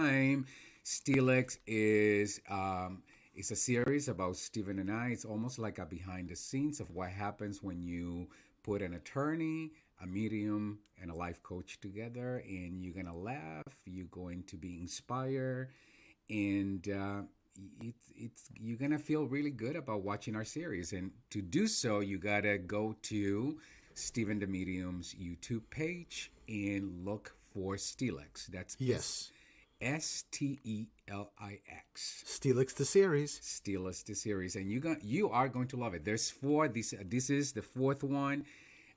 time. Steelix is a series about Stephen and I. It's almost like a behind the scenes of what happens when you put an attorney, a medium, and a life coach together, and you're gonna laugh. You're going to be inspired, and it's you're gonna feel really good about watching our series. And to do so, you gotta go to Stephen the Medium's YouTube page and look for Steelix. That's Yes. Stelix. Steelix the series. Steelix the series, and you are going to love it. There's four. This is the fourth one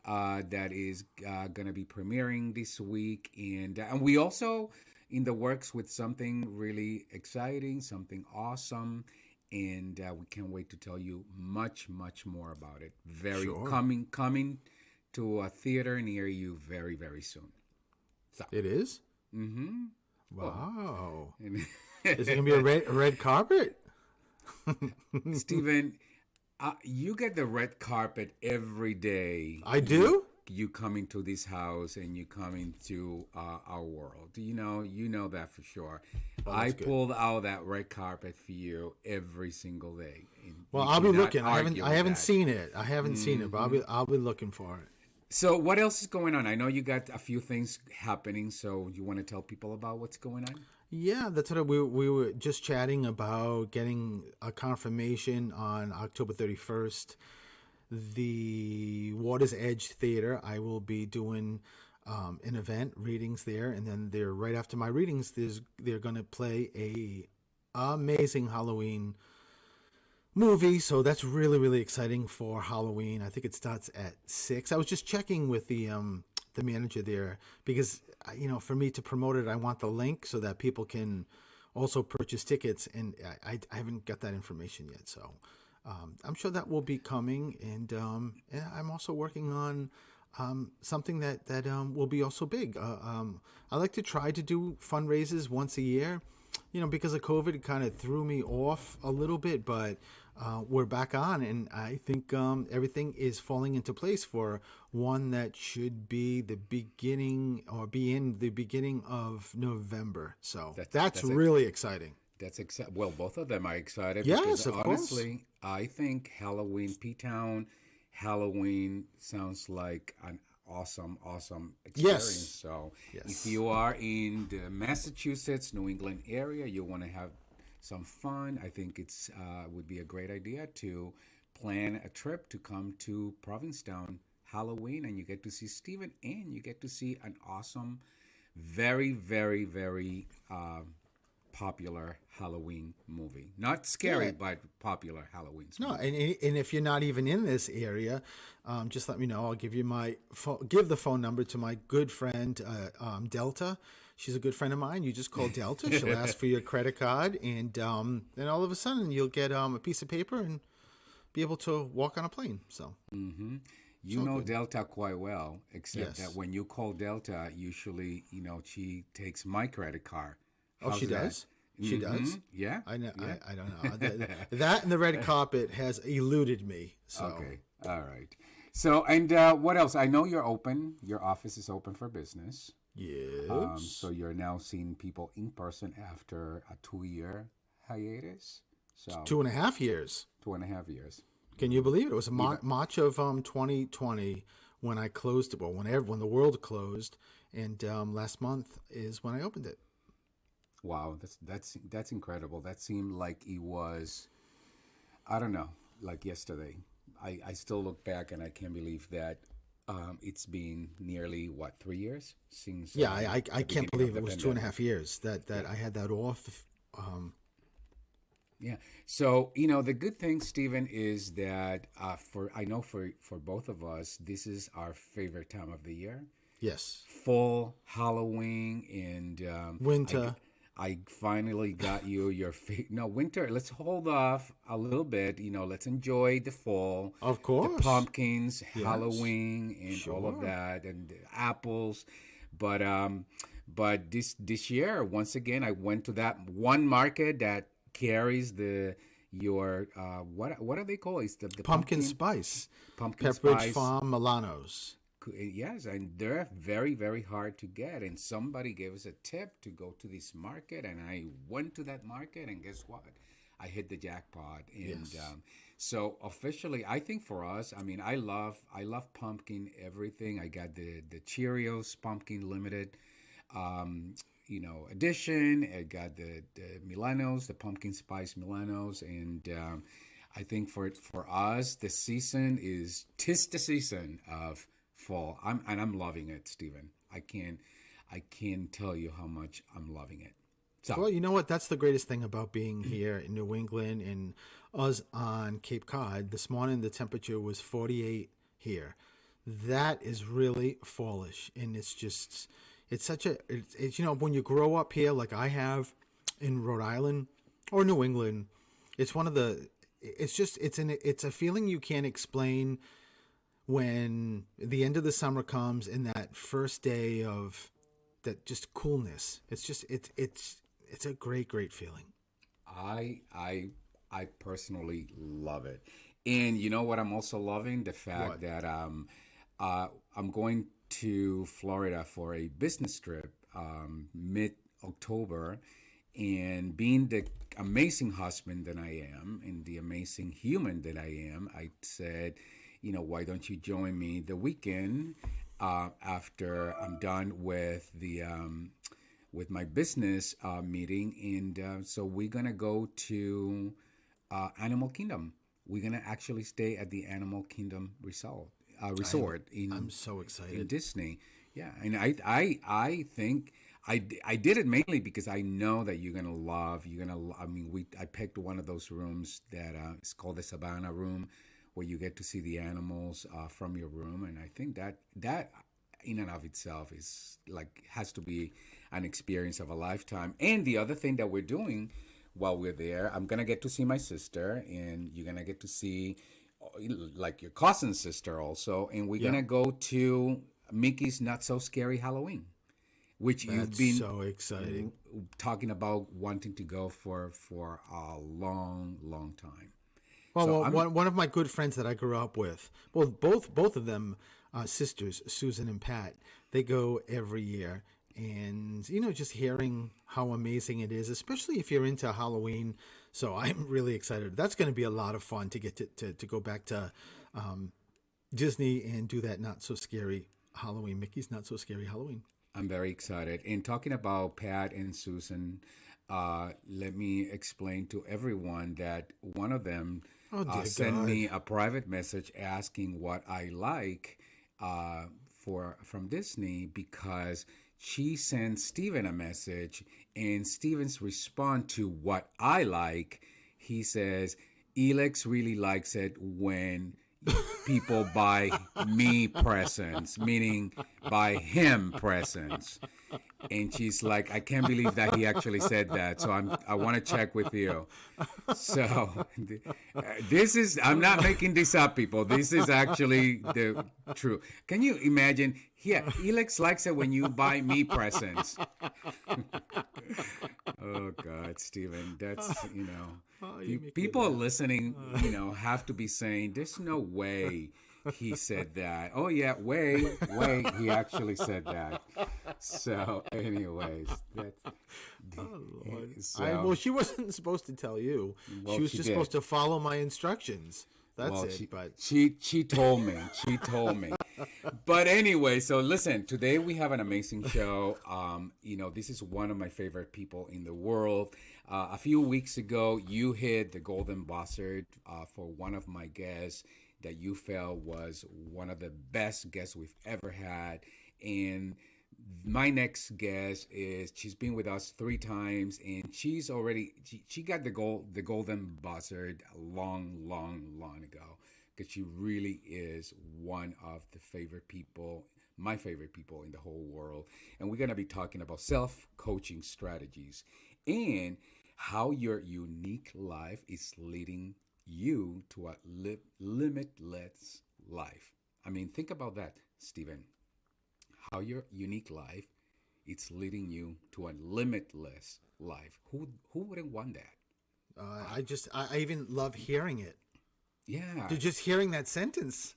that is going to be premiering this week, and we also in the works with something really exciting, something awesome, and we can't wait to tell you much more about it. Very Sure. coming to a theater near you very soon. So. It is? Mm-hmm. Wow. And Is it going to be a red carpet? Stephen, you get the red carpet every day. I do? You come into this house and you come into our world. You know that for sure. Oh, I that's good. pulled out that red carpet for you every single day. And Well, you I'll be cannot looking. argue I with haven't that. seen it. I haven't seen it, but I'll be looking for it. So, what else is going on? I know you got a few things happening. So, you want to tell people about what's going on? Yeah, that's what we were just chatting about, getting a confirmation on October 31st. The Water's Edge Theater, I will be doing an event, readings there, and then they're right after my readings, they're going to play a amazing Halloween movie. So that's really exciting for Halloween. I think it starts at 6. I was just checking with the manager there because for me to promote it, I want the link so that people can also purchase tickets, and I haven't got that information yet. So I'm sure that will be coming, and I'm also working on something that will be also big. I like to try to do fundraisers once a year. Because of COVID, it kind of threw me off a little bit, but we're back on, and I think everything is falling into place for one that should be the beginning or be in the beginning of November. So that's really exciting. That's well, both of them are excited. Yes, because of honestly, I think Halloween, P-Town, Halloween sounds like an awesome experience. Yes. So Yes. if you are in the Massachusetts, New England area, you want to have some fun, I think it's would be a great idea to plan a trip to come to Provincetown Halloween, and you get to see Stephen, and you get to see an awesome, very popular Halloween movie. Not scary, Yeah. but popular Halloween No, movie. and if you're not even in this area, just let me know. I'll give you give the phone number to my good friend Delta. She's a good friend of mine. You just call Delta. She'll ask for your credit card, and then all of a sudden you'll get a piece of paper and be able to walk on a plane. So You know good. Delta quite well, except Yes. that when you call Delta, usually, she takes my credit card. Oh, she that? does? She does? Yeah. I know. Yeah. I don't know. That and the red carpet has eluded me. So Okay. All right. So, and what else? I know you're open. Your office is open for business. yes. So you're now seeing people in person after a 2-year hiatus. So 2.5 years. 2.5 years. Can you believe it? It was March of 2020 when I closed it. Well, when the world closed, and last month is when I opened it. Wow, that's incredible. That seemed like it was, I don't know, like yesterday. I still look back and I can't believe that it's been nearly 3 years since. Yeah, I the can't beginning believe of it the was pandemic. 2.5 years that I had that off. Yeah. So, the good thing, Stephen, is that I know for both of us, this is our favorite time of the year. Yes, Fall, Halloween, and winter. I finally got you your no winter. Let's hold off a little bit. Let's enjoy the fall, Of the course. pumpkins, Yes. Halloween, and all of Sure. that, and the apples. But this year, once again, I went to that one market that carries your what are they called? It's the Pumpkin spice. pumpkin Pepperidge spice. Farm Milanos. Yes, and they're very, very hard to get. And somebody gave us a tip to go to this market, and I went to that market, and guess what? I hit the jackpot. And Yes. so officially, I think for us, I mean, I love pumpkin everything. I got the Cheerios Pumpkin Limited, um, edition. I got the Milanos, the pumpkin spice Milanos, and I think for us, the season is tis the season of fall. I'm loving it, Stephen. I can't tell you how much I'm loving it. So Well, you know what? That's the greatest thing about being here in New England and us on Cape Cod. This morning, the temperature was 48 here. That is really fallish. And it's just, it's such a, it's when you grow up here, like I have in Rhode Island or New England, it's one of the, it's just, it's a feeling you can't explain when the end of the summer comes and that first day of that just coolness. It's just it's a great feeling. I I I personally love it. And you know what I'm also loving? The What? fact that I'm going to Florida for a business trip mid October, and being the amazing husband that I am and the amazing human that I am, I said, why don't you join me the weekend after I'm done with my business meeting, and so we're gonna go to Animal Kingdom. We're gonna actually stay at the Animal Kingdom I'm resort I'm in so in excited. Disney. Yeah, and I think I did it mainly because I know that you're gonna love. I mean, I picked one of those rooms that it's called the Savannah Room, where you get to see the animals from your room, and I think that in and of itself is like has to be an experience of a lifetime. And the other thing that we're doing while we're there, I'm gonna get to see my sister, and you're gonna get to see like your cousin's sister also, and we're Yeah, gonna go to Mickey's Not So Scary Halloween, which you've that's been so exciting. talking about wanting to go for a long, long time. Well, So well, I'm one of my good friends that I grew up with, well, both of them, sisters, Susan and Pat, they go every year, and just hearing how amazing it is, especially if you're into Halloween. So I'm really excited. That's going to be a lot of fun to get to go back to um, Disney and do that not so scary Halloween, Mickey's Not So Scary Halloween. I'm very excited. And talking about Pat and Susan, let me explain to everyone that one of them Oh dear sent God. me a private message asking what I like for from Disney, because she sent Steven a message, and Steven's response to what I like, he says, Elex really likes it when people buy me presents, meaning buy him presents. And she's like, I can't believe that he actually said that. So I want to check with you. So this is, I'm not making this up, people. This is actually the true. Can you imagine? Yeah, Elix likes it when you buy me presents. Oh God, Stephen, that's Oh, you make me people laugh. listening, have to be saying, "There's no way he said that." Oh yeah, way, he actually said that. So, anyways, that's Oh Lord. so. Well, she wasn't supposed to tell you. She Well, was she just did. supposed to follow my instructions. That's Well, it. she But she she told me. She told me. But anyway, so listen, today we have an amazing show. This is one of my favorite people in the world. A few weeks ago, you hit the Golden Buzzard for one of my guests that you felt was one of the best guests we've ever had. And my next guest is, she's been with us 3 times, and she got the Golden Buzzard a long ago, because she really is one of the favorite people, my favorite people in the whole world. And we're going to be talking about self coaching strategies and how your unique life is leading you to a limitless life. I mean, think about that, Stephen. How your unique life it's leading you to a limitless life. Who wouldn't want that? I I even love hearing it. Yeah, Just hearing that sentence.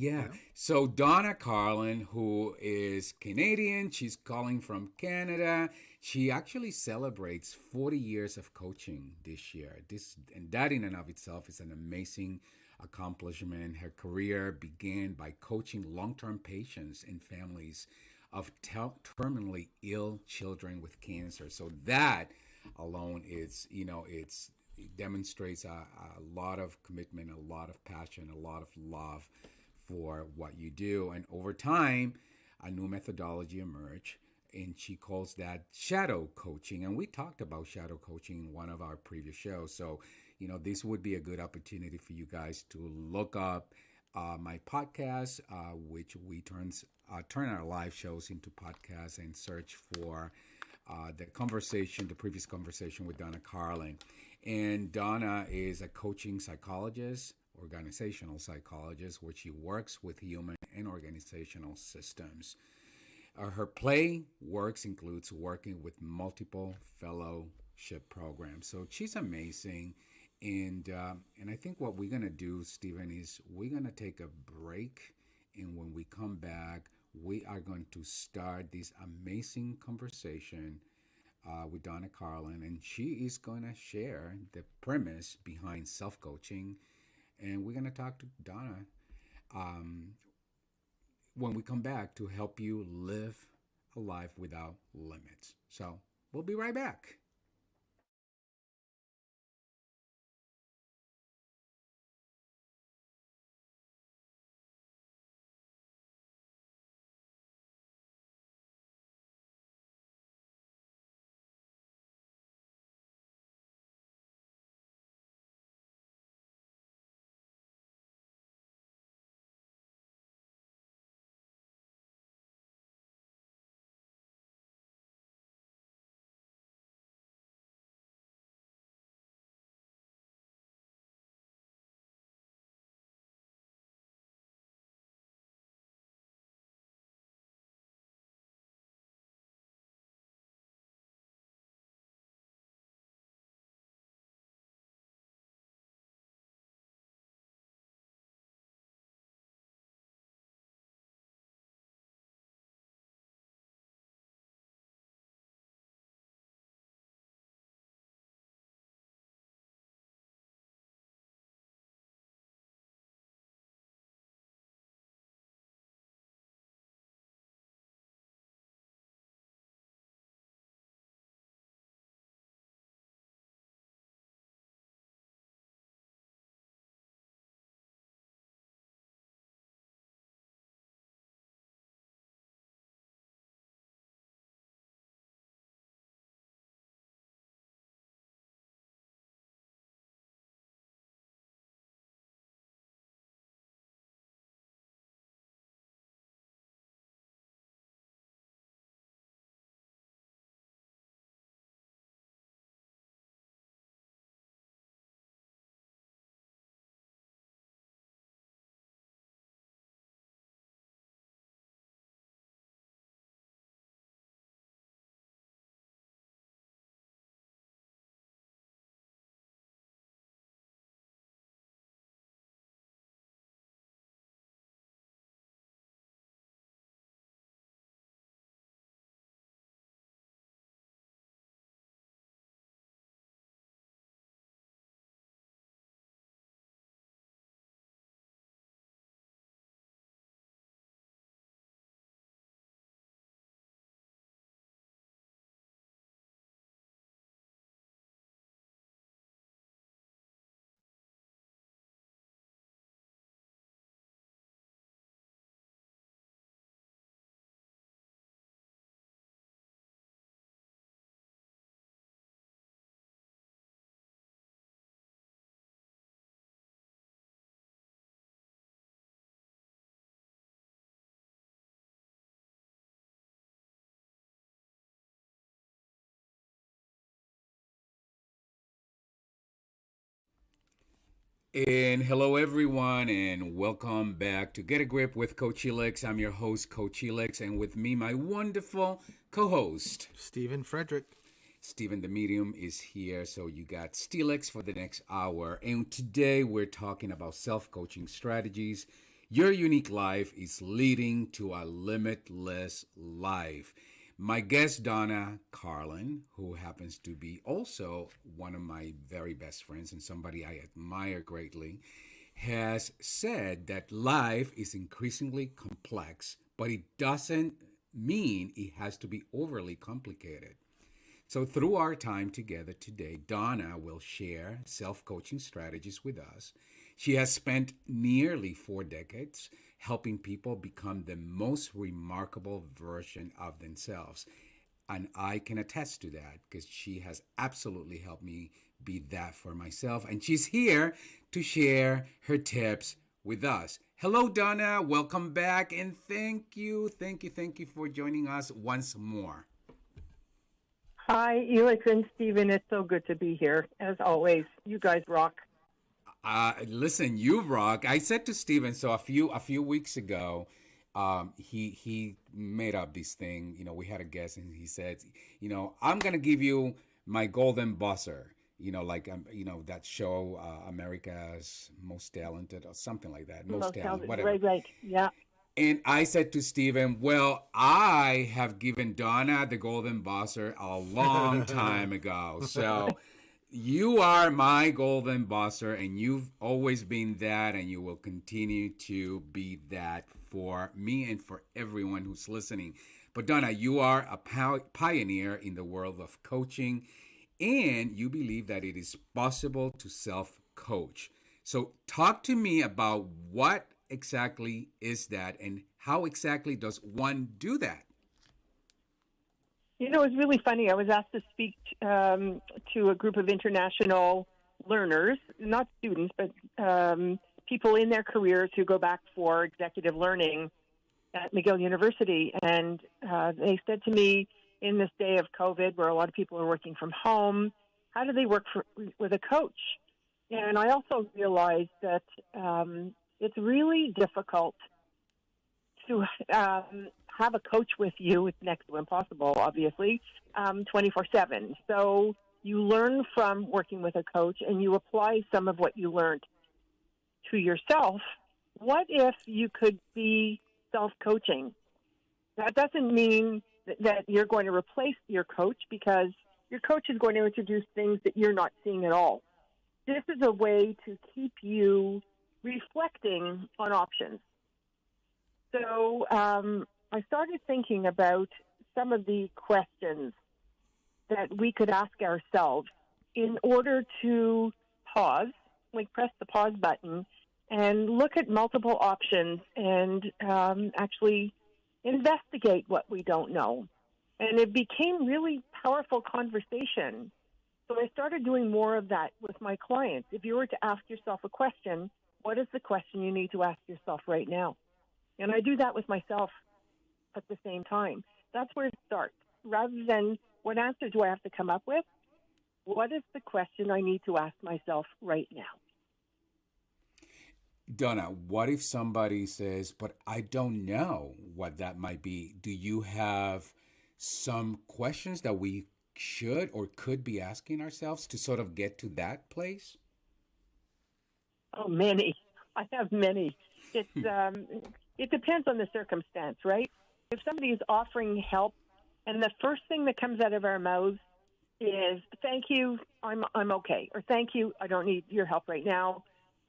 Yeah. Yeah. So Donna Carlin, who is Canadian, she's calling from Canada. She actually celebrates 40 years of coaching this year. This and that in and of itself is an amazing accomplishment. Her career began by coaching long-term patients and families of terminally ill children with cancer. So that alone is, it demonstrates a lot of commitment, a lot of passion, a lot of love for what you do. And over time, a new methodology emerged, and she calls that shadow coaching. And we talked about shadow coaching in one of our previous shows. So, this would be a good opportunity for you guys to look up my podcast, which we turn our live shows into podcasts, and search for the previous conversation with Donna Carlin. And Donna is a coaching psychologist, organizational psychologist, where she works with human and organizational systems. Her play works includes working with multiple fellowship programs. So she's amazing. And I think what we're gonna do, Stephen, is we're gonna take a break, and when we come back, we are going to start this amazing conversation with Donna Carlin, and she is going to share the premise behind self coaching. And we're going to talk to Donna um, when we come back to help you live a life without limits. So we'll be right back. And hello, everyone, and welcome back to Get a Grip with Coach Helix. I'm your host, Coach Helix, and with me, my wonderful co host, Stephen Frederick. Stephen the Medium, is here. So you got Steelix for the next hour. And today we're talking about self coaching strategies Your unique life is leading to a limitless life. My guest, Donna Carlin, who happens to be also one of my very best friends and somebody I admire greatly, has said that life is increasingly complex, but it doesn't mean it has to be overly complicated. So, through our time together today, Donna will share self coaching strategies with us. She has spent nearly 4 decades helping people become the most remarkable version of themselves. And I can attest to that because she has absolutely helped me be that for myself. And she's here to share her tips with us. Hello, Donna. Welcome back. And thank you for joining us once more. Hi, Elix and Stephen. It's so good to be here. As always, you guys rock. Listen, you rock. I said to Steven, so a few weeks ago, he made up this thing. We had a guest, and he said, I'm gonna give you my golden buzzer. Like that show, America's Most Talented, or something like that. Most Most Talented, talented. whatever. Right, right. Yeah. And I said to Steven, well, I have given Donna the golden buzzer a long time ago. So you are my golden buzzer, and you've always been that, and you will continue to be that for me and for everyone who's listening. But Donna, you are a pioneer in the world of coaching, and you believe that it is possible to self coach. So, talk to me about what exactly is that, and how exactly does one do that? It's really funny. I was asked to speak to a group of international learners, not students, but people in their careers who go back for executive learning at McGill University. And they said to me, in this day of COVID, where a lot of people are working from home, how do they work with a coach? And I also realized that it's really difficult to have a coach with you. It's next to impossible, obviously, 24/7. So you learn from working with a coach, and you apply some of what you learned to yourself. What if you could be self-coaching? That doesn't mean that you're going to replace your coach, because your coach is going to introduce things that you're not seeing at all. This is a way to keep you reflecting on options. So I started thinking about some of the questions that we could ask ourselves in order to pause, like press the pause button, and look at multiple options and actually investigate what we don't know. And it became really powerful conversation. So I started doing more of that with my clients. If you were to ask yourself a question, what is the question you need to ask yourself right now? And I do that with myself at the same time. That's where it starts. Rather than what answer do I have to come up with, what is the question I need to ask myself right now? Donna, what if somebody says, but I don't know what that might be? Do you have some questions that we should or could be asking ourselves to sort of get to that place? Oh, many. I have many. It's it depends on the circumstance, right? If somebody is offering help, and the first thing that comes out of our mouths is "Thank you, I'm okay," or "Thank you, I don't need your help right now,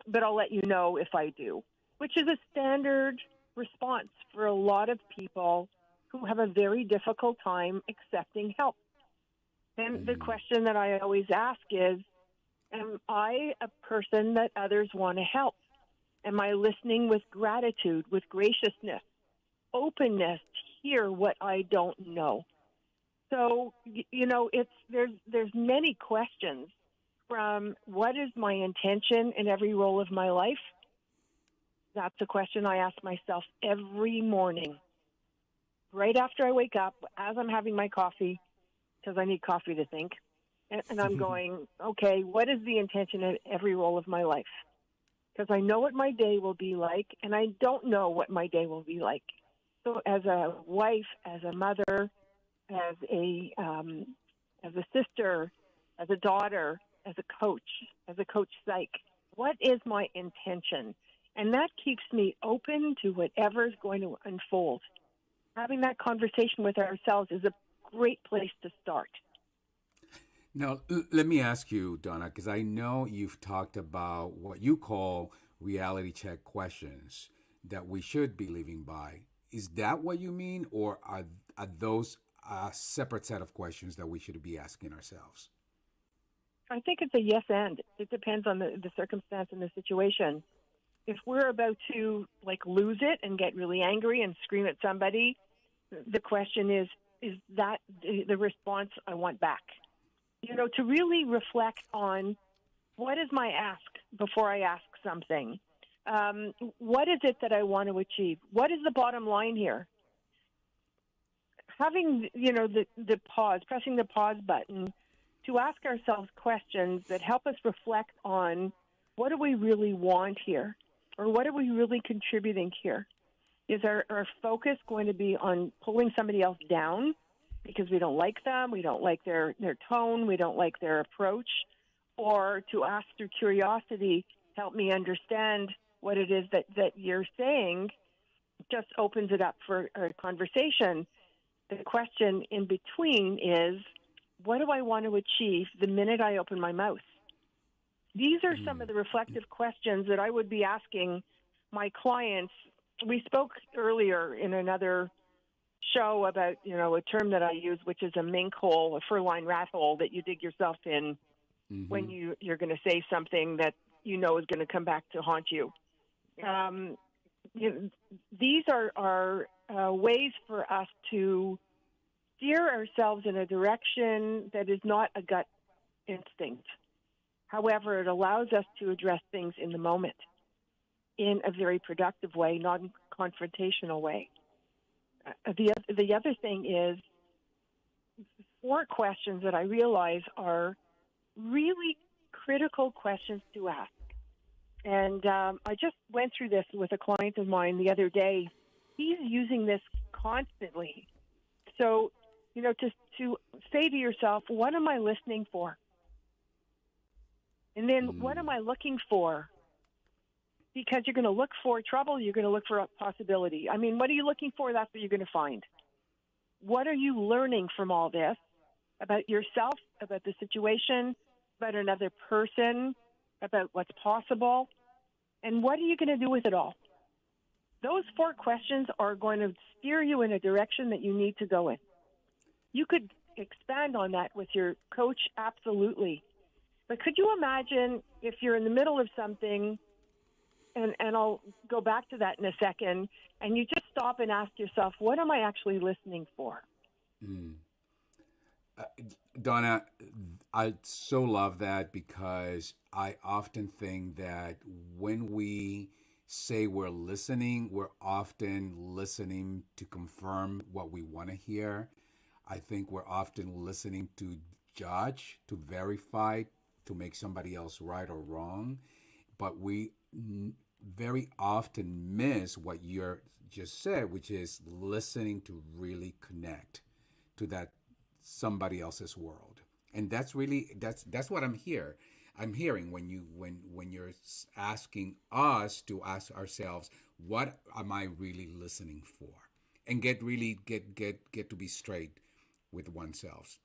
but I'll let you know if I do," which is a standard response for a lot of people who have a very difficult time accepting help. And the question that I always ask is, am I a person that others want to help? Am I listening with gratitude, with graciousness, openness to hear what I don't know? So, there's many questions, from what is my intention in every role of my life? That's a question I ask myself every morning, right after I wake up, as I'm having my coffee, because I need coffee to think. And I'm going, okay, what is the intention in every role of my life? Because I know what my day will be like, and I don't know what my day will be like. So as a wife, as a mother, as a sister, as a daughter, as a coach psych, what is my intention And that keeps me open to whatever is going to unfold. Having that conversation with ourselves is a great place to start. Now, let me ask you, Donna, because I know you've talked about what you call reality check questions that we should be living by. Is that what you mean, or are those a separate set of questions that we should be asking ourselves? I think it's a yes and. It depends on the circumstance and the situation. If we're about to lose it and get really angry and scream at somebody, the question is that the response I want back? To really reflect on what is my ask before I ask something. What is it that I want to achieve? What is the bottom line here? Having, the pause, pressing the pause button to ask ourselves questions that help us reflect on what do we really want here? Or what are we really contributing here? Is our focus going to be on pulling somebody else down because we don't like them, we don't like their tone, we don't like their approach? Or to ask through curiosity, help me understand what it is that you're saying, just opens it up for a conversation. The question in between is, what do I want to achieve the minute I open my mouth? These are some of the reflective questions that I would be asking my clients. We spoke earlier in another show about, a term that I use, which is a mink hole, a fur-lined rat hole that you dig yourself in when you're going to say something that is going to come back to haunt you. These are ways for us to steer ourselves in a direction that is not a gut instinct. However, it allows us to address things in the moment in a very productive way, not a confrontational way. The other thing is 4 questions that I realize are really critical questions to ask. And I just went through this with a client of mine the other day. He's using this constantly. So, to say to yourself, what am I listening for? And then what am I looking for? Because you're going to look for trouble, you're going to look for a possibility. I mean, what are you looking for? That's what you're going to find. What are you learning from all this about yourself, about the situation, about another person, about what's possible? And what are you going to do with it all? Those 4 questions are going to steer you in a direction that you need to go in. You could expand on that with your coach, absolutely. But could you imagine if you're in the middle of something, and I'll go back to that in a second, and you just stop and ask yourself, what am I actually listening for? Donna, I so love that, because I often think that when we say we're listening, we're often listening to confirm what we want to hear. I think we're often listening to judge, to verify, to make somebody else right or wrong. But we very often miss what you just said, which is listening to really connect to that somebody else's world. And that's what I'm hearing when you're asking us to ask ourselves, what am I really listening for? And get to be straight with oneself.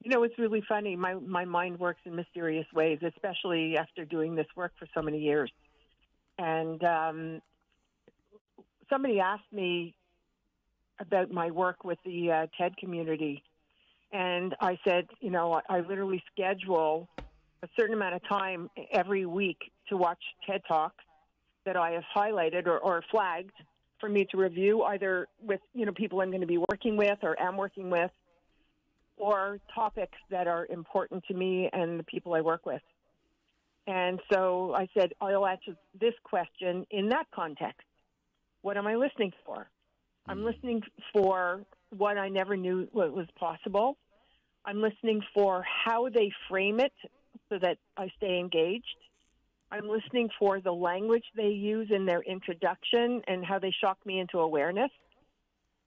It's really funny. My mind works in mysterious ways, especially after doing this work for so many years. And somebody asked me about my work with the TED community. And I said, I literally schedule a certain amount of time every week to watch TED Talks that I have highlighted or flagged for me to review, either with, people I'm going to be working with or am working with, or topics that are important to me and the people I work with. And so I said, I'll answer this question in that context. What am I listening for? I'm listening for what I never knew what was possible. I'm listening for how they frame it so that I stay engaged. I'm listening for the language they use in their introduction and how they shock me into awareness.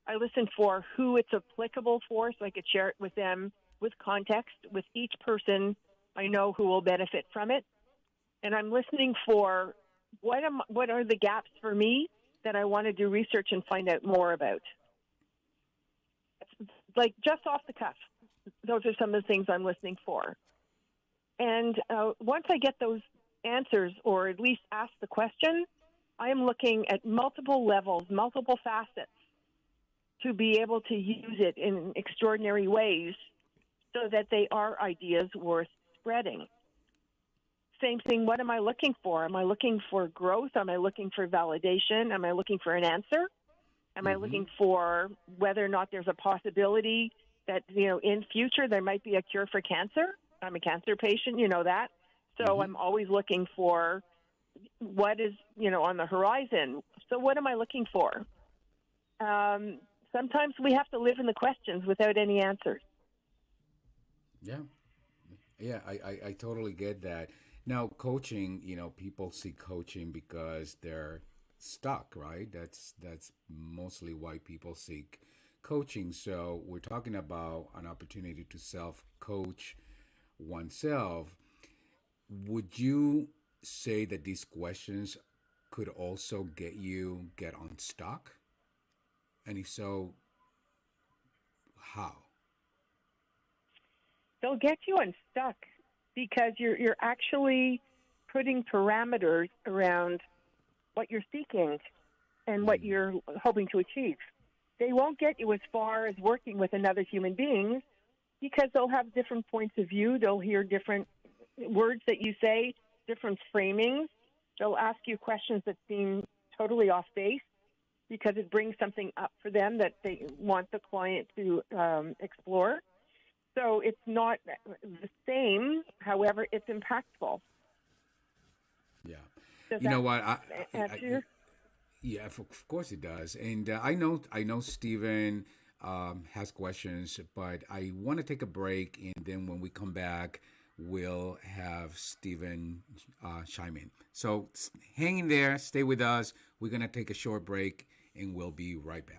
I listen for who it's applicable for so I could share it with them with context, with each person I know who will benefit from it. And I'm listening for what are the gaps for me that I want to do research and find out more about? Like just off the cuff, those are some of the things I'm listening for. And once I get those answers, or at least ask the question, I am looking at multiple levels, multiple facets, to be able to use it in extraordinary ways so that they are ideas worth spreading. Same thing, what am I looking for? Am I looking for growth? Am I looking for validation? Am I looking for an answer? Am I looking for whether or not there's a possibility that, in future there might be a cure for cancer? I'm a cancer patient, you know that. So I'm always looking for what is, on the horizon. So what am I looking for? Sometimes we have to live in the questions without any answers. Yeah. Yeah, I totally get that. Now, coaching, people seek coaching because they're stuck, right? That's mostly why people seek coaching. So we're talking about an opportunity to self-coach oneself. Would you say that these questions could also get unstuck? And if so, how? They'll get you unstuck because you're actually putting parameters around what you're seeking and what you're hoping to achieve. They won't get you as far as working with another human being because they'll have different points of view. They'll hear different words that you say, different framings. They'll ask you questions that seem totally off base because it brings something up for them that they want the client to explore. So it's not the same. However, it's impactful. Yeah. Does You know that what? answer? Yeah, of course it does. And I know Stephen has questions, but I want to take a break, and then when we come back, we'll have Stephen chime in. So hang in there, stay with us. We're gonna take a short break, and we'll be right back.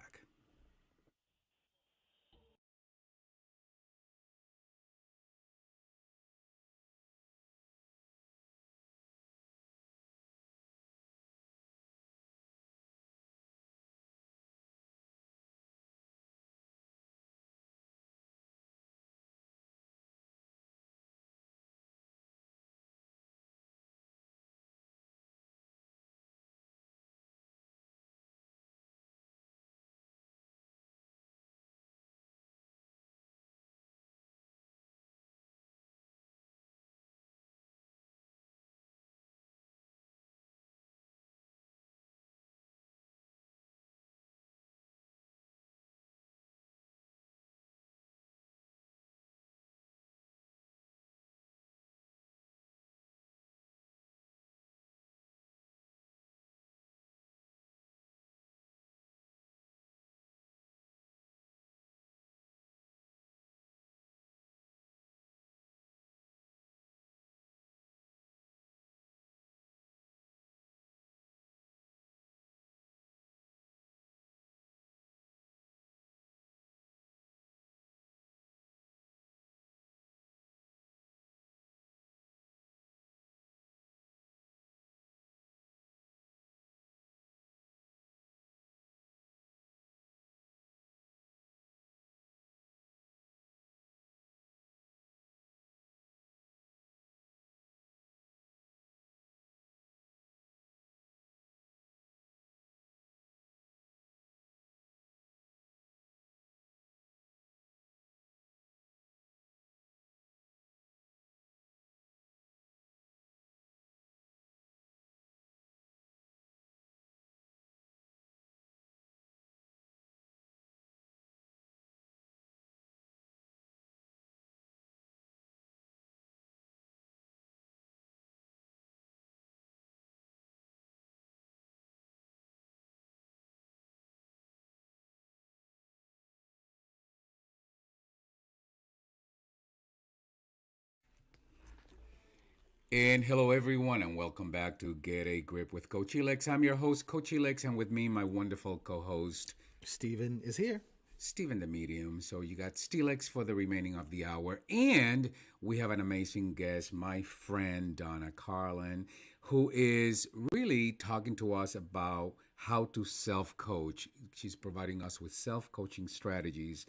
And hello, everyone, and welcome back to Get a Grip with Coach Elex. I'm your host, Coach Elex, and with me, my wonderful co-host, Stephen is here. Stephen the Medium. So you got Steelix for the remaining of the hour. And we have an amazing guest, my friend Donna Carlin who is really talking to us about how to self coach. She's providing us with self coaching strategies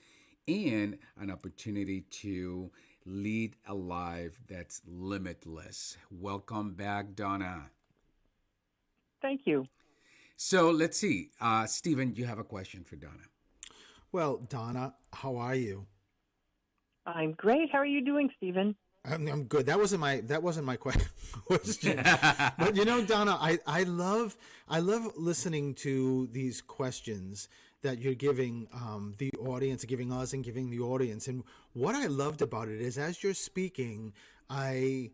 and an opportunity to lead a life that's limitless. Welcome back, Donna. Thank you. So let's see. Stephen, you have a question for Donna. Well, Donna, how are you? I'm great. How are you doing, Stephen? I'm good. That wasn't my question. But Donna, I love listening to these questions that you're giving the audience, giving us, and giving the audience. And what I loved about it is, as you're speaking, I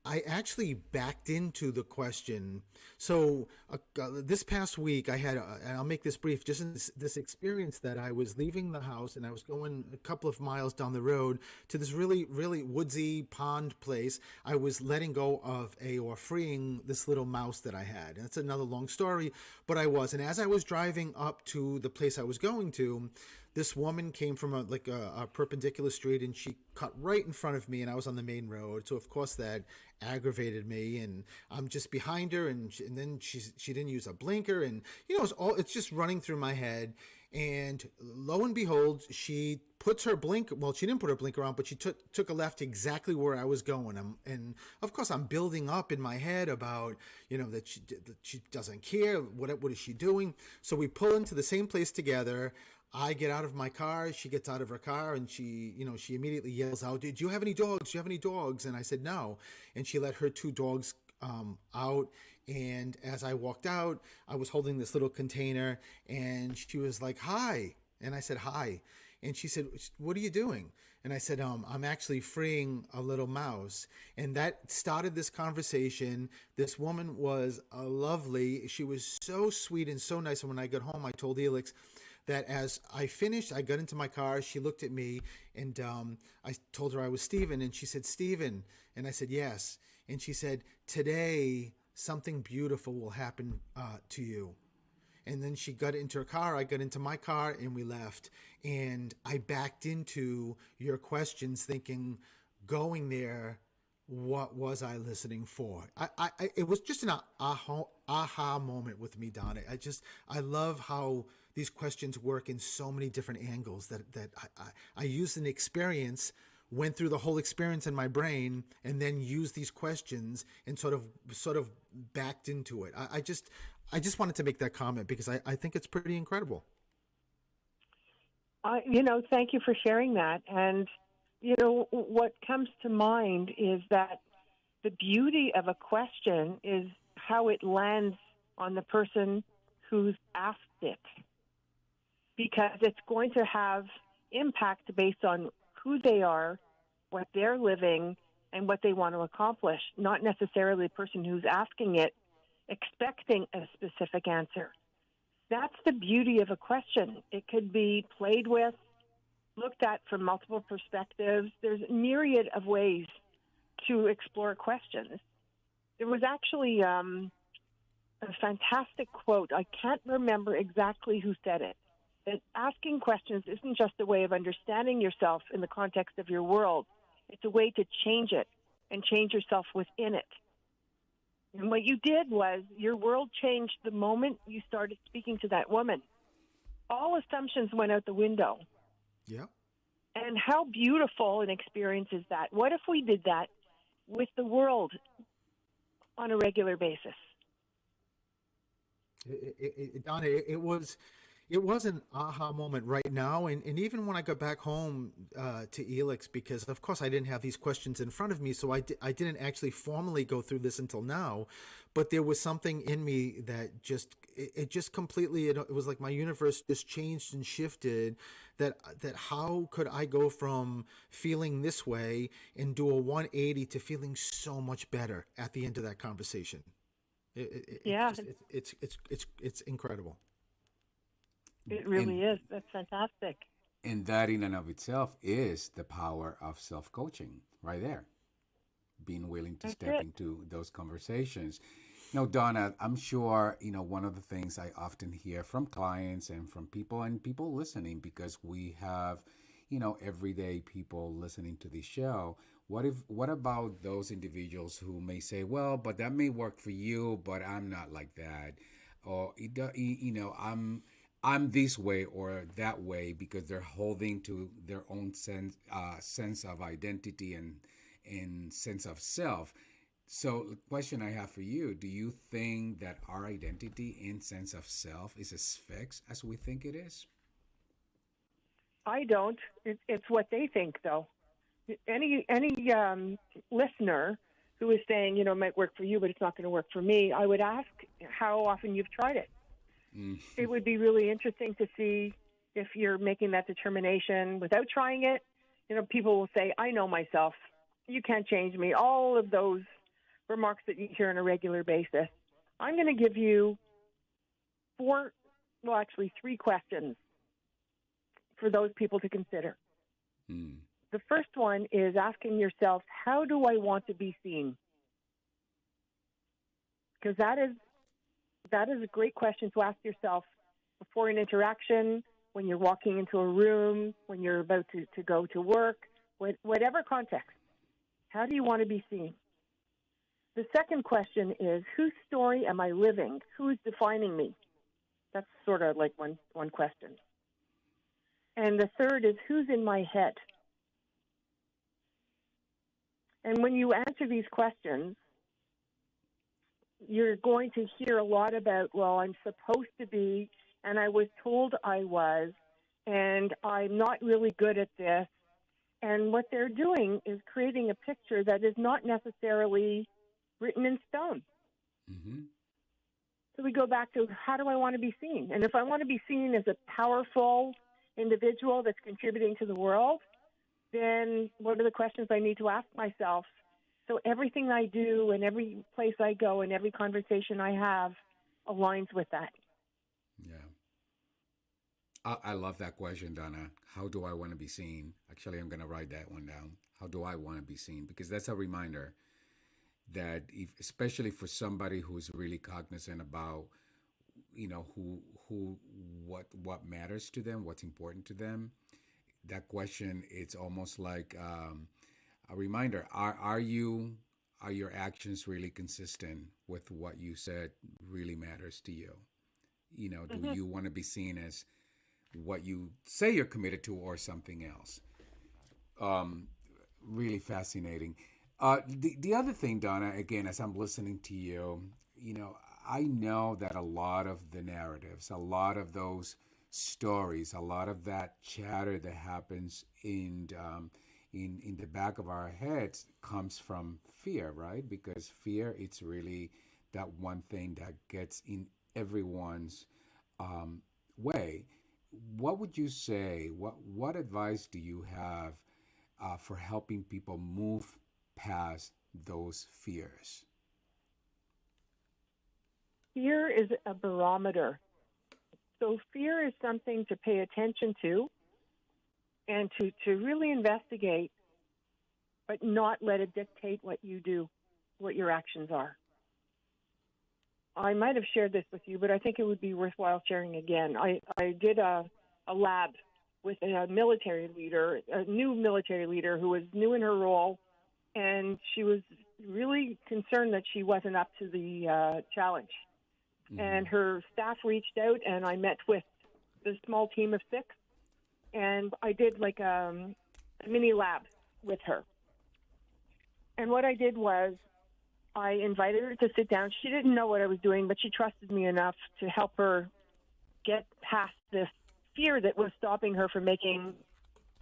I actually backed into the question. So this past week, I had, and I'll make this brief, just in this experience that I was leaving the house and I was going a couple of miles down the road to this really, really woodsy pond place. I was letting go of or freeing this little mouse that I had. That's another long story, but I was. And as I was driving up to the place I was going to, this woman came from a perpendicular street and she cut right in front of me, and I was on the main road. So of course that aggravated me, and I'm just behind her, and then she didn't use a blinker, and it's just running through my head. And lo and behold, she puts her blinker. Well, she didn't put her blinker on, but she took a left exactly where I was going. And of course, I'm building up in my head about that she doesn't care. What is she doing? So we pull into the same place together. I get out of my car. She gets out of her car, and she immediately yells out, "Do you have any dogs? Do you have any dogs?" And I said no, and she let her two dogs out. And as I walked out, I was holding this little container, and she was like, "Hi," and I said, "Hi," and she said, "What are you doing?" And I said, "I'm actually freeing a little mouse." And that started this conversation. This woman was lovely. She was so sweet and so nice. And when I got home, I told Elix that as I finished, I got into my car. She looked at me, and I told her I was Stephen, and she said, "Stephen," and I said, "Yes," and she said, "Today, something beautiful will happen to you." And then she got into her car, I got into my car, and we left. And I backed into your questions thinking, going there, what was I listening for? It was just an aha moment with me, Donna. I love how these questions work in so many different angles that I used an experience, went through the whole experience in my brain, and then used these questions and sort of backed into it. I just wanted to make that comment because I think it's pretty incredible. Thank you for sharing that. And, what comes to mind is that the beauty of a question is how it lands on the person who's asked it, because it's going to have impact based on who they are, what they're living, and what they want to accomplish, not necessarily the person who's asking it expecting a specific answer. That's the beauty of a question. It could be played with, looked at from multiple perspectives. There's a myriad of ways to explore questions. There was actually a fantastic quote. I can't remember exactly who said it. That asking questions isn't just a way of understanding yourself in the context of your world. It's a way to change it and change yourself within it. And what you did was your world changed the moment you started speaking to that woman. All assumptions went out the window. Yeah. And how beautiful an experience is that? What if we did that with the world on a regular basis? Donna, it was an aha moment right now, and even when I got back home to Elix, because of course I didn't have these questions in front of me, so I didn't actually formally go through this until now, but there was something in me that just completely, it was like my universe just changed and shifted, that how could I go from feeling this way and do a 180 to feeling so much better at the end of that conversation. Yeah, It's incredible. it really And is. That's fantastic. and that in and of itself is the power of self coaching right there. Being willing to That's step it. into those conversations. Donna, I'm sure, one of the things I often hear from clients and from people and people listening, because we have, everyday people listening to this show. What about those individuals who may say, well, but that may work for you, but I'm not like that, or I'm this way or that way because they're holding to their own sense of identity and sense of self. So, the question I have for you: do you think that our identity and sense of self is as fixed as we think it is? I don't. It's what they think, though. Any listener who is saying, it might work for you, but it's not going to work for me, I would ask how often you've tried it. Mm. It would be really interesting to see if you're making that determination without trying it. People will say, I know myself. You can't change me. All of those remarks that you hear on a regular basis. I'm going to give you three questions for those people to consider. Mm. The first one is asking yourself, how do I want to be seen? Because that is a great question to ask yourself before an interaction, when you're walking into a room, when you're about to go to work, whatever context. How do you want to be seen? The second question is, whose story am I living? Who is defining me? That's sort of like one question. And the third is, who's in my head? And when you answer these questions, you're going to hear a lot about, well, I'm supposed to be, and I was told I was, and I'm not really good at this. And what they're doing is creating a picture that is not necessarily written in stone. Mm-hmm. So we go back to, how do I want to be seen? And if I want to be seen as a powerful individual that's contributing to the world, then what are the questions I need to ask myself? So everything I do and every place I go and every conversation I have aligns with that. Yeah. I love that question, Donna. How do I want to be seen? Actually, I'm going to write that one down. How do I want to be seen? Because that's a reminder that, especially for somebody who's really cognizant about, who, what matters to them, what's important to them. That question, it's almost like a reminder. Are your actions really consistent with what you said really matters to you? Do Mm-hmm. you want to be seen as what you say you're committed to or something else? Um, Really fascinating. The other thing, Donna, again, as I'm listening to you, I know that a lot of the narratives, a lot of those stories, a lot of that chatter that happens in the back of our heads comes from fear, right? Because fear, it's really that one thing that gets in everyone's um, way. What would you say? What advice do you have for helping people move past those fears? Fear is a barometer. So fear is something to pay attention to and to really investigate, but not let it dictate what you do, what your actions are. I might have shared this with you, but I think it would be worthwhile sharing again. I did a lab with a military leader, a new military leader who was new in her role, and she was really concerned that she wasn't up to the challenge. Mm-hmm. And her staff reached out, and I met with the small team of 6, and I did like a mini lab with her. And what I did was I invited her to sit down. She didn't know what I was doing, but she trusted me enough to help her get past this fear that was stopping her from making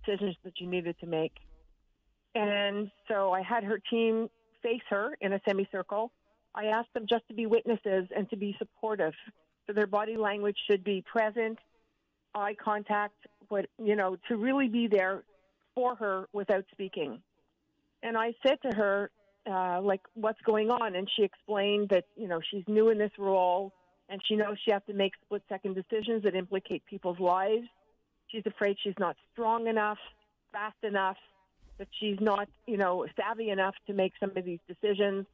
decisions that she needed to make. And so I had her team face her in a semicircle. I asked them just to be witnesses and to be supportive. So their body language should be present, eye contact, to really be there for her without speaking. And I said to her, what's going on? And she explained that, she's new in this role and she knows she has to make split-second decisions that implicate people's lives. She's afraid she's not strong enough, fast enough, that she's not, savvy enough to make some of these decisions.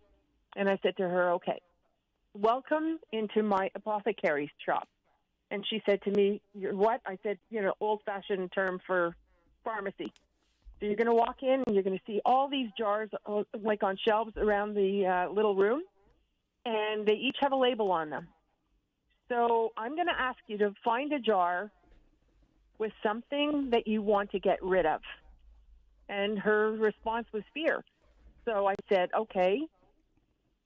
And I said to her, okay, welcome into my apothecary's shop. And she said to me, you're what? I said, old-fashioned term for pharmacy. So you're going to walk in and you're going to see all these jars like on shelves around the little room, and they each have a label on them. So I'm going to ask you to find a jar with something that you want to get rid of. And her response was fear. So I said, okay,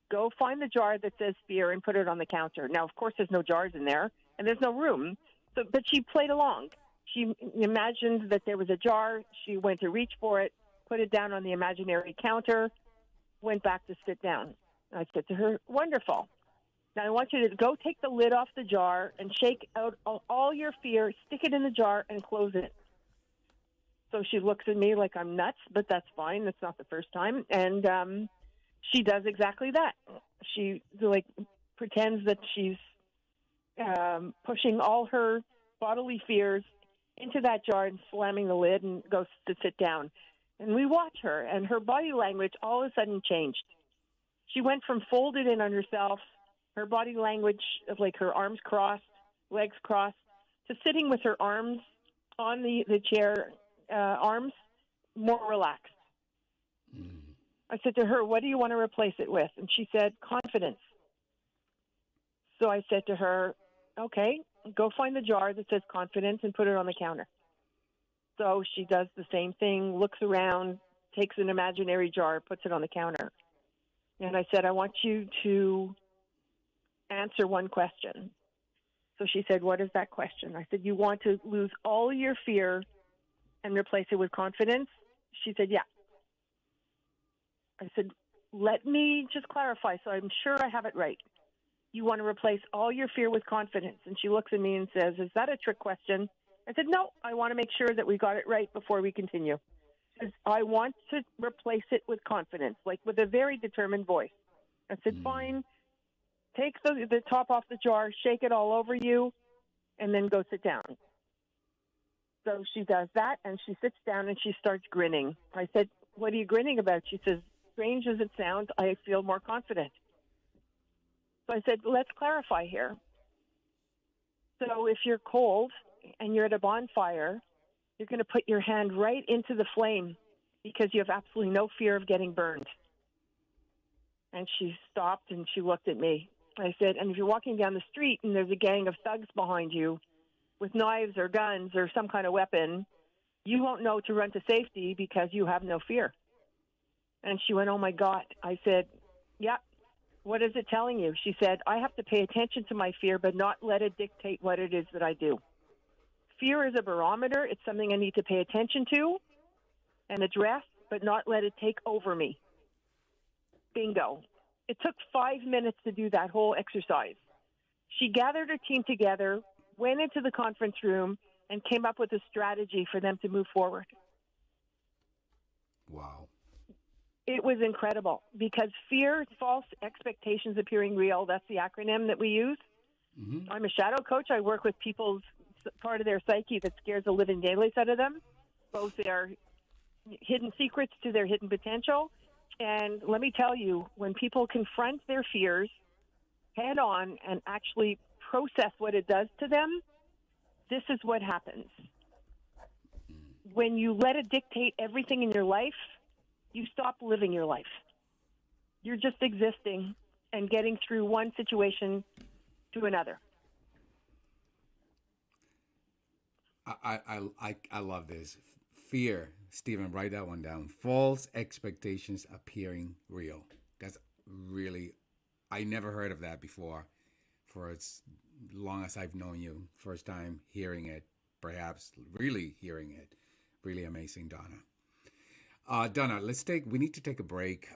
go find the jar that says fear and put it on the counter. Now, of course, there's no jars in there and there's no room. So, but she played along. She imagined that there was a jar. She went to reach for it, put it down on the imaginary counter, went back to sit down. I said to her, wonderful. Now I want you to go take the lid off the jar and shake out all your fear, stick it in the jar and close it. So she looks at me like I'm nuts, but that's fine. That's not the first time. And she does exactly that. She pretends that she's pushing all her bodily fears into that jar and slamming the lid and goes to sit down. And we watch her, and her body language all of a sudden changed. She went from folded in on herself, her body language of like her arms crossed, legs crossed, to sitting with her arms on the chair, arms more relaxed. I said to her, what do you want to replace it with? And she said, confidence. So I said to her, okay, go find the jar that says confidence and put it on the counter. So she does the same thing, looks around, takes an imaginary jar, puts it on the counter. And I said, I want you to answer one question. So she said, what is that question? I said, you want to lose all your fear and replace it with confidence? She said, yeah. I said, let me just clarify so I'm sure I have it right. You want to replace all your fear with confidence. And she looks at me and says, is that a trick question? I said, no, I want to make sure that we got it right before we continue. She says, I want to replace it with confidence, like with a very determined voice. I said, fine. Take the top off the jar, shake it all over you, and then go sit down. So she does that, and she sits down, and she starts grinning. I said, what are you grinning about? She says, strange as it sounds, I feel more confident. So I said, let's clarify here. So if you're cold and you're at a bonfire, you're going to put your hand right into the flame because you have absolutely no fear of getting burned. And she stopped and she looked at me. I said, and if you're walking down the street and there's a gang of thugs behind you with knives or guns or some kind of weapon, you won't know to run to safety because you have no fear. And she went, oh, my God. I said, yeah, what is it telling you? She said, I have to pay attention to my fear, but not let it dictate what it is that I do. Fear is a barometer. It's something I need to pay attention to and address, but not let it take over me. Bingo. It took 5 minutes to do that whole exercise. She gathered her team together, went into the conference room, and came up with a strategy for them to move forward. Wow. It was incredible because fear, false expectations appearing real, that's the acronym that we use. Mm-hmm. I'm a shadow coach. I work with people's part of their psyche that scares the living daylights out of them, both their hidden secrets to their hidden potential. And let me tell you, when people confront their fears head on and actually process what it does to them, this is what happens. When you let it dictate everything in your life, you stop living your life. You're just existing and getting through one situation to another. I love this. Fear, Stephen, write that one down. False expectations appearing real. That's really, I never heard of that before for as long as I've known you. First time hearing it, perhaps really hearing it. Really amazing, Donna. Donna, we need to take a break,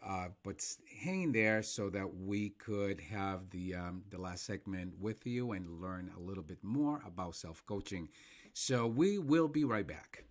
but hang there so that we could have the last segment with you and learn a little bit more about self-coaching. So we will be right back.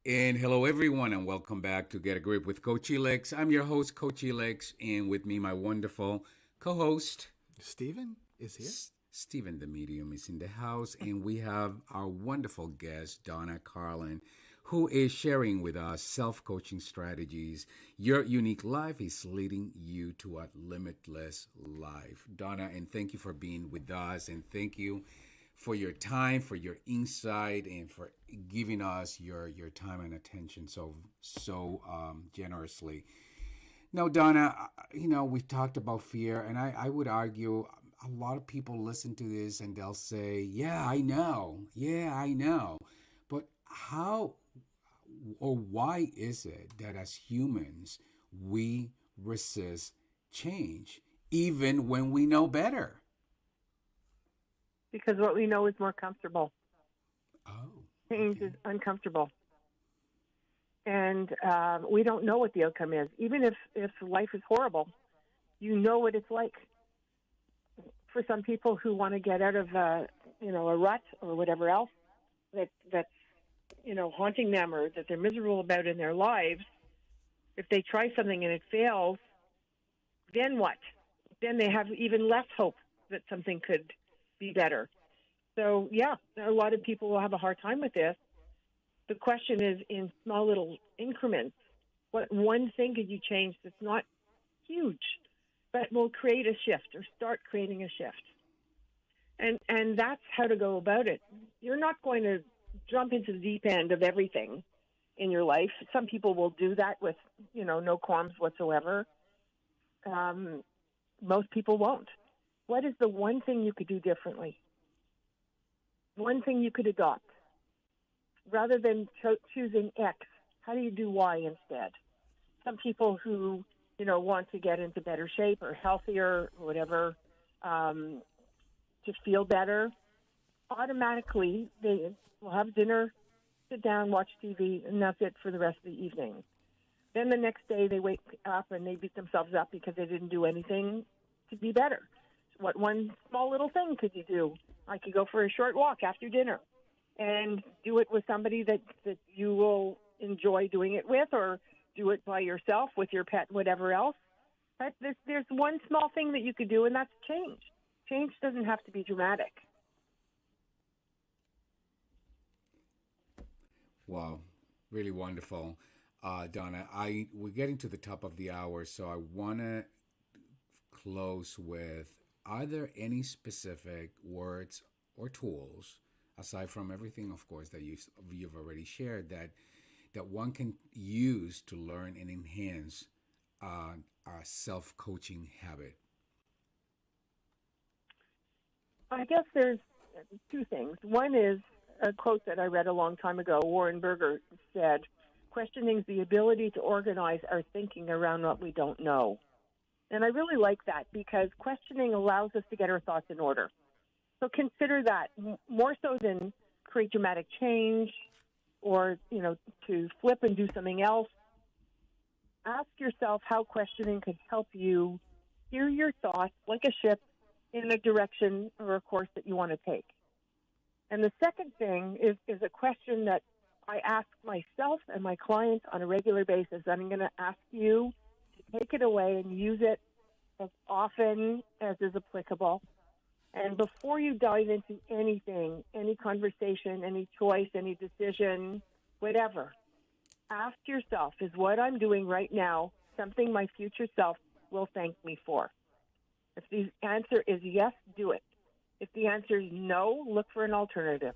And hello, everyone, and welcome back to Get a Grip with Coach Elix. I'm your host, Coach Elix, and with me, my wonderful co host, Stephen is here. Stephen the Medium, is in the house, and we have our wonderful guest, Donna Carlin, who is sharing with us self coaching strategies. Your unique life is leading you to a limitless life. Donna, and thank you for being with us, and thank you for your time, for your insight, and for giving us your time and attention so generously. Now, Donna, we've talked about fear, and I would argue a lot of people listen to this and they'll say, "Yeah, I know. Yeah, I know." But how or why is it that as humans we resist change even when we know better? Because what we know is more comfortable. Oh, Change okay. is uncomfortable. And we don't know what the outcome is. Even if life is horrible, you know what it's like. For some people who want to get out of a rut or whatever else that's haunting them or that they're miserable about in their lives, if they try something and it fails, then what? Then they have even less hope that something could be better. So yeah, a lot of people will have a hard time with this. The question is in small little increments. What one thing could you change that's not huge, but will create a shift or start creating a shift? And that's how to go about it. You're not going to jump into the deep end of everything in your life. Some people will do that with, no qualms whatsoever. Um, most people won't. What is the one thing you could do differently? One thing you could adopt rather than choosing X. How do you do Y instead? Some people who want to get into better shape or healthier or whatever, to feel better, automatically they will have dinner, sit down, watch TV, and that's it for the rest of the evening. Then the next day they wake up and they beat themselves up because they didn't do anything to be better. What one small little thing could you do? I could go for a short walk after dinner and do it with somebody that you will enjoy doing it with, or do it by yourself with your pet, whatever else. But there's one small thing that you could do, and that's change. Change doesn't have to be dramatic. Wow, really wonderful, Donna. We're getting to the top of the hour, so I want to close with: are there any specific words or tools, aside from everything, of course, that you've already shared, that one can use to learn and enhance our self coaching habit? I guess there's two things. One is a quote that I read a long time ago. Warren Berger said, questioning is the ability to organize our thinking around what we don't know. And I really like that because questioning allows us to get our thoughts in order. So consider that more so than create dramatic change or, to flip and do something else. Ask yourself how questioning could help you steer your thoughts like a ship in a direction or a course that you want to take. And the second thing is a question that I ask myself and my clients on a regular basis. I'm going to ask you to take it away and use it as often as is applicable. And before you dive into anything, any conversation, any choice, any decision, whatever, ask yourself, is what I'm doing right now something my future self will thank me for? If the answer is yes, do it. If the answer is no, look for an alternative.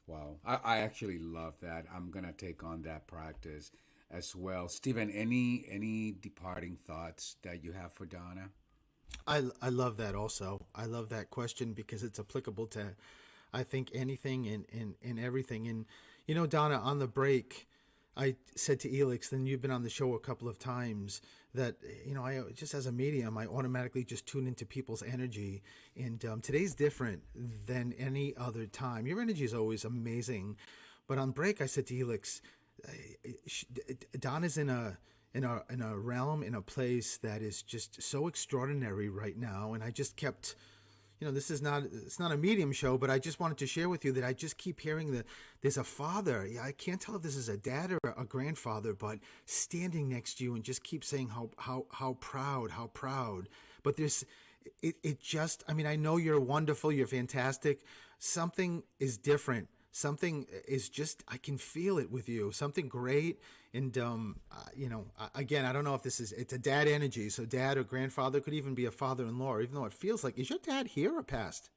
Wow, I actually love that. I'm gonna take on that practice as well. Stephen, any departing thoughts that you have for Donna? I love that also. I love that question because it's applicable to, I think, anything and everything. And, Donna, on the break, I said to Elix, then you've been on the show a couple of times, that, I just as a medium, I automatically just tune into people's energy. And today's different than any other time. Your energy is always amazing. But on break, I said to Elix, Donna's in a realm, in a place that is just so extraordinary right now, and I just kept this is not, it's not a medium show, but I just wanted to share with you that I just keep hearing that there's a father. Yeah, I can't tell if this is a dad or a grandfather, but standing next to you and just keep saying how proud, how proud. But it just, I mean, I know you're wonderful, you're fantastic. Something is different. Something is just, I can feel it with you. Something great. And, again, I don't know if it's a dad energy. So dad or grandfather, could even be a father-in-law, even though it feels like, is your dad here or passed?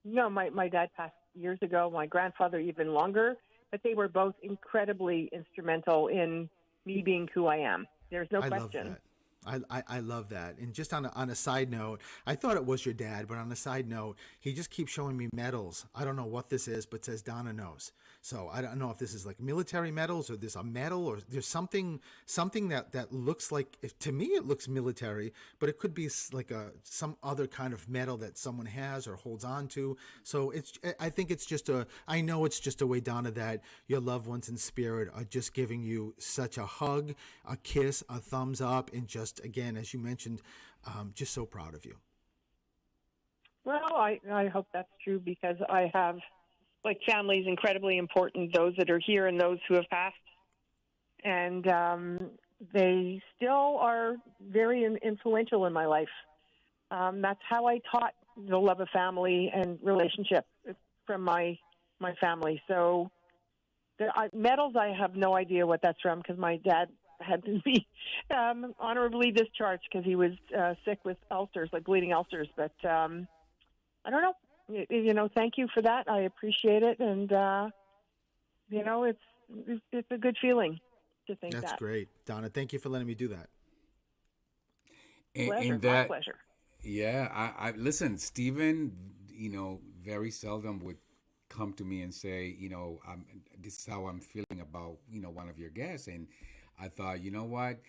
No, my dad passed years ago. My grandfather even longer, but they were both incredibly instrumental in me being who I am. There's no I love question. that. I love that. And just on a side note, I thought it was your dad, but on a side note, he just keeps showing me medals. I don't know what this is, but says Donna knows. So I don't know if this is like military medals or there's a medal or there's something that looks like, if, to me it looks military, but it could be like some other kind of medal that someone has or holds on to. So I think I know it's just a way, Donna, that your loved ones in spirit are just giving you such a hug, a kiss, a thumbs up, and just, again, as you mentioned, just so proud of you. Well, I hope that's true because I have, like, family is incredibly important, those that are here and those who have passed. And they still are very influential in my life. That's how I taught the love of family and relationship from my family. So medals, I have no idea what that's from because my dad had to be honorably discharged because he was sick with ulcers, like bleeding ulcers. But I don't know. Thank you for that. I appreciate it, and it's a good feeling to think That's that. great, Donna. Thank you for letting me do that. Pleasure, And my that, pleasure. yeah, I listen, Stephen, very seldom would come to me and say, this is how I'm feeling about, one of your guests. And I thought, you know what,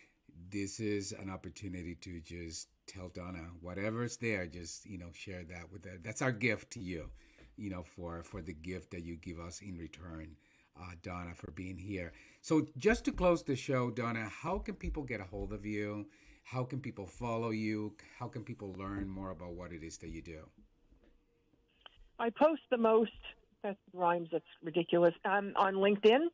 this is an opportunity to just tell Donna whatever's there, just, share that with her. That's our gift to you, for the gift that you give us in return, Donna, for being here. So just to close the show, Donna, how can people get a hold of you? How can people follow you? How can people learn more about what it is that you do? I post the most, that rhymes, that's ridiculous, on LinkedIn.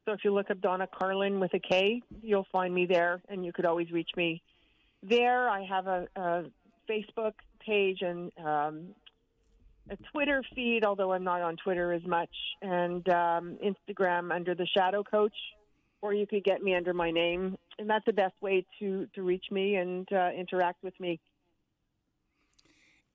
So if you look up Donna Carlin with a K, you'll find me there, and you could always reach me there. I have a Facebook page and a Twitter feed, although I'm not on Twitter as much, and Instagram under the Shadow Coach, or you could get me under my name. And that's the best way to reach me and interact with me.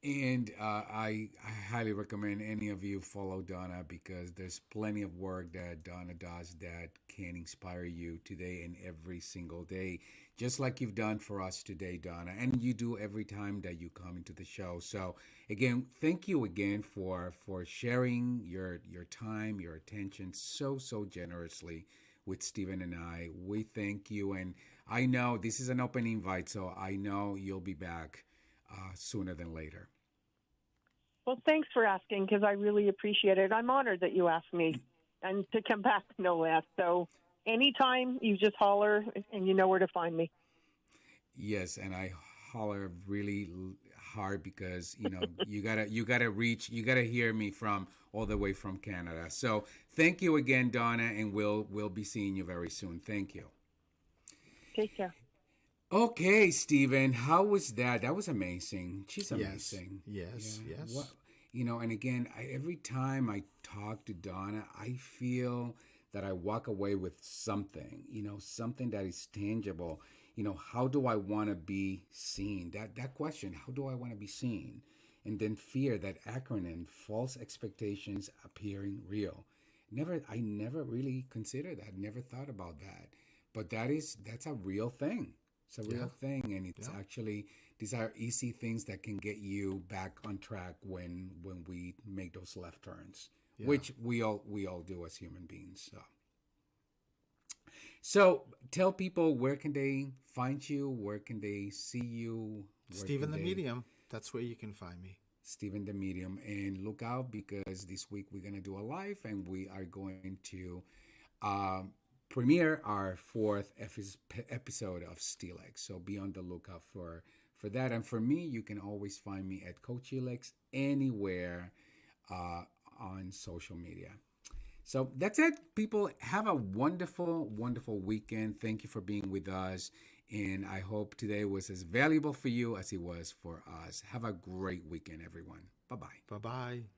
And I highly recommend any of you follow Donna because there's plenty of work that Donna does that can inspire you today and every single day, just like you've done for us today, Donna, and you do every time that you come into the show. So again, thank you again for sharing your time, your attention so generously with Stephen and I. We thank you, and I know this is an open invite, so I know you'll be back sooner than later. Well, thanks for asking because I really appreciate it. I'm honored that you asked me and to come back, no less. So anytime, you just holler and you know where to find me. Yes, and I holler really hard because you gotta reach, you gotta hear me from all the way from Canada. So thank you again, Donna, and we'll be seeing you very soon. Thank you. Take care. Okay, Stephen, how was that? That was amazing. She's Yes, amazing. yes, Yeah. yes. What and again, every time I talk to Donna, I feel that I walk away with something. Something that is tangible. How do I want to be seen? That question, how do I want to be seen? And then fear, that acronym, false expectations appearing real. I never really considered that. Never thought about that. But that's a real thing. It's a real Yeah, thing, and it's yeah, actually, these are easy things that can get you back on track when we make those left turns, yeah. which we all do as human beings. So tell people, where can they find you? Where can they see you? Where Stephen can the they Medium. That's where you can find me. Stephen the Medium, and look out because this week we're gonna do a live, and we are going to um, premiere our fourth episode of Steelix. So be on the lookout for that. And for me, you can always find me at Coach Helix anywhere uh, on social media. So that's it, people. Have a wonderful, wonderful weekend. Thank you for being with us. And I hope today was as valuable for you as it was for us. Have a great weekend, everyone. Bye bye. Bye bye.